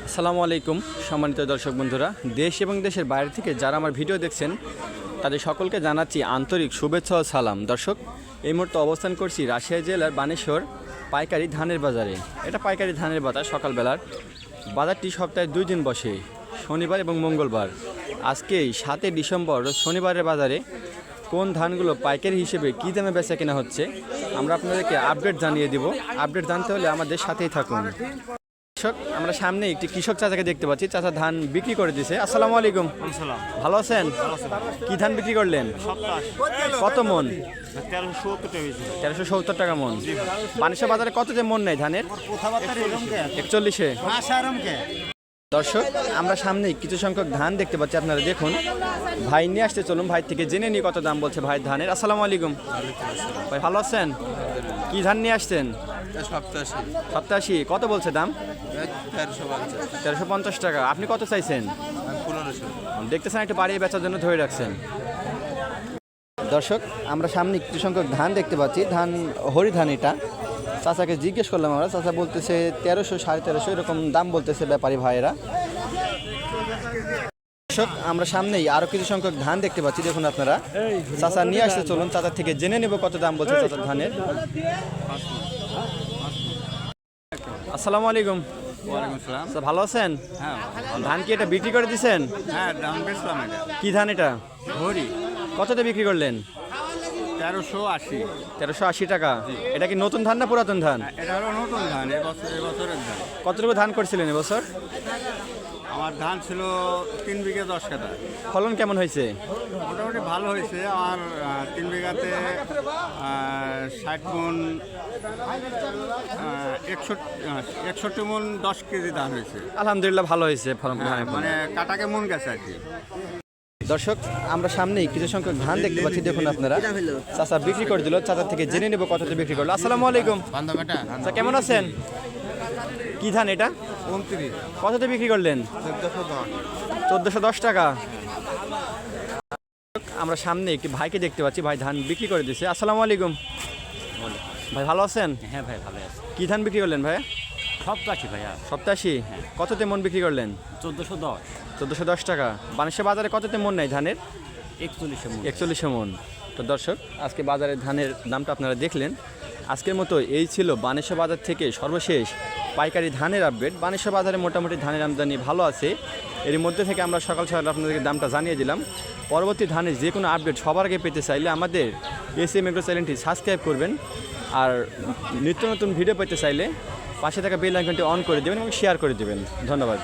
আসসালামু আলাইকুম সম্মানিত দর্শক বন্ধুরা, দেশ এবং দেশের বাইরে থেকে যারা আমার ভিডিও দেখছেন তাদের সকলকে জানাচ্ছি আন্তরিক শুভেচ্ছা ও সালাম। দর্শক, এই মুহূর্তে অবস্থান করছি রাজশাহী জেলার বানেশ্বর পাইকারি ধানের বাজারে। এটা পাইকারি ধানের বাজার, সকালবেলার বাজারটি সপ্তাহে 2 দিন বসে, শনিবার এবং মঙ্গলবার। আজকে 7 ডিসেম্বর শনিবারের বাজারে কোন ধানগুলো পাইকারি হিসেবে কী দামে বেচা কেনা হচ্ছে আমরা আপনাদেরকে আপডেট জানিয়ে দিব। আপডেট জানতে হলে আমাদের সাথেই থাকুন। কৃষক, আমরা সামনে একটি কৃষক চাচাকে দেখতে পাচ্ছি। চাচা ধান বিক্রি করে দিছে। আসসালামু আলাইকুম। ভালো আছেন? কি ধান বিক্রি করলেন? কত মন? 1370 টাকা মন। বানেশ্বর বাজারে কত যে মন নেই ধানের? 41-এ। দর্শক, আমরা সামনে কিছু সংখ্যক ধান দেখতে পাচ্ছি, আপনারা দেখুন। ভাই নিয়ে আসতে চলুন, ভাই থেকে জেনে নিই কত দাম বলছে ভাই ধানের। আসসালামু আলাইকুম ভাই, ভালো আছেন? কি ধান নিয়ে আসছেন? 87। কত বলছে দাম? 1350 টাকা। আপনি কত চাইছেন? 1500। দেখতেছেন একটু বাড়িয়ে বেচার জন্য ধরে রাখছেন। দর্শক, আমরা সামনে কিছু সংখ্যক ধান দেখতে পাচ্ছি। ধান হরি ধান। এটা চাচাকে জিজ্ঞেস করলাম আমরা, চাচা বলতেছে 1300 1350 এরকম দাম বলতেছে ব্যাপারী ভাইয়েরা। দর্শক, আমরা সামনেই আরো কিছু সংখ্যক ধান দেখতে পাচ্ছি, দেখুন আপনারা। চাচা নিয়ে আসতে চলুন, চাচার থেকে জেনে নেব কত দাম বলছে চাচার ধানের। আসসালামু আলাইকুম। ভালো আছেন? ধান কি এটা বিক্রি করে দিচ্ছেন? কি ধান এটা? হরি। কততে বিক্রি করলেন? 1380 টাকা। এটা কি নতুন ধান না পুরাতন ধান? এটা হলো নতুন ধান, এবছরের ধান। কতটুকু ধান করছিলেন এবছর? আমার ধান ছিল 3 বিঘা 10 কাঠা। ফলন কেমন হয়েছে? মোটামুটি ভালো হয়েছে। আমার 3 বিঘাতে 60 মন 61 মন 10 কেজি ধান হয়েছে। আলহামদুলিল্লাহ ভালো হয়েছে ফলন। মানে কাটাকে মন গেছে আর কি। দর্শক, আমরা সামনেই কিছু সংখ্যক ধান দেখতে পাচ্ছি, দেখুন আপনারা। চাচা বিক্রি করে দিল, চাচার থেকে জেনে নেব কততে বিক্রি করলো। আসসালামু আলাইকুম। আচ্ছা, কেমন আছেন? কি ধান এটা? 29। কততে বিক্রি করলেন? 1410 টাকা। আমরা সামনে একটি ভাইকে দেখতে পাচ্ছি, ভাই ধান বিক্রি করে দিচ্ছে। আসসালামু আলাইকুম ভাই, ভালো আছেন? হ্যাঁ ভাই, ভালো আছে। কি ধান বিক্রি করলেন ভাই? 87 ভাইয়া। 87। কততে মন বিক্রি করলেন? 1410 টাকা। বানেশ্বর বাজারে কততে মন নেই ধানের? 41 মন। তো দর্শক, আজকে বাজারের ধানের দামটা আপনারা দেখলেন। আজকের মতো এই ছিল বানেশ্বর বাজার থেকে সর্বশেষ পাইকারি ধানের আপডেট। বানেশ্বর বাজারে মোটামুটি ধানের আমদানি ভালো আছে। এর মধ্যে থেকে আমরা সকাল সকাল আপনাদেরকে দামটা জানিয়ে দিলাম। পরবর্তী ধানের যে কোনো আপডেট সবার আগে পেতে চাইলে আমাদের এসএম এগ্রো চ্যানেলটি সাবস্ক্রাইব করবেন। আর নিত্য নতুন ভিডিও পেতে চাইলে পাশে থাকা বেল আইকনটি অন করে দেবেন এবং শেয়ার করে দেবেন। ধন্যবাদ।